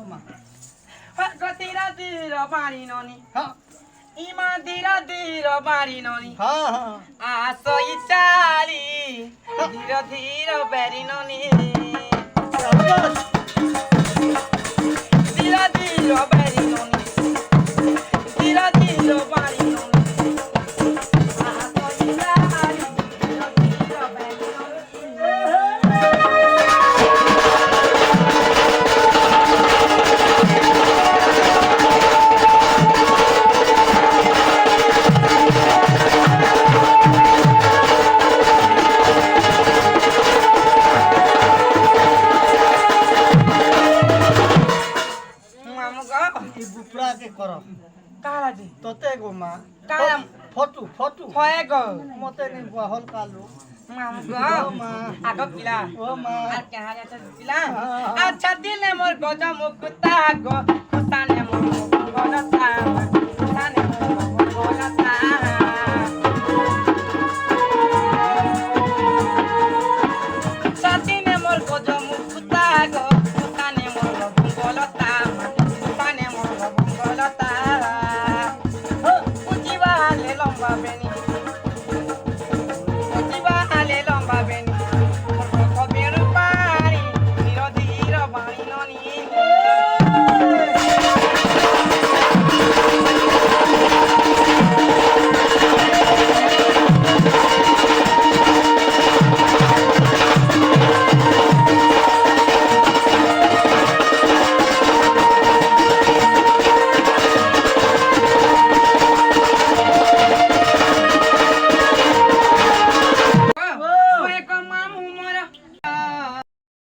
মা গতিরা দির বাড়ি ননি হ্যাঁ ইমা দিরা দির বাড়ি ননি হ্যাঁ হ্যাঁ আসই চালি ধীর ধীর বেরি ননি ধীর ধীর বেরি ননি ধীর ধীর বাড়ি ননি আসই চালি ধীর ধীর বেরি এই বুপরা কে কর কালাজি তোতে গো মা কালাম ফটু ফটু হয় গো মতে নি বহল কালু মাম ও মা আগ পিলা ও মা আর কাহা যাচ্ছে পিলা আচ্ছা দিলে মোর গজ মুকুতা গো খুতানে মোর গজ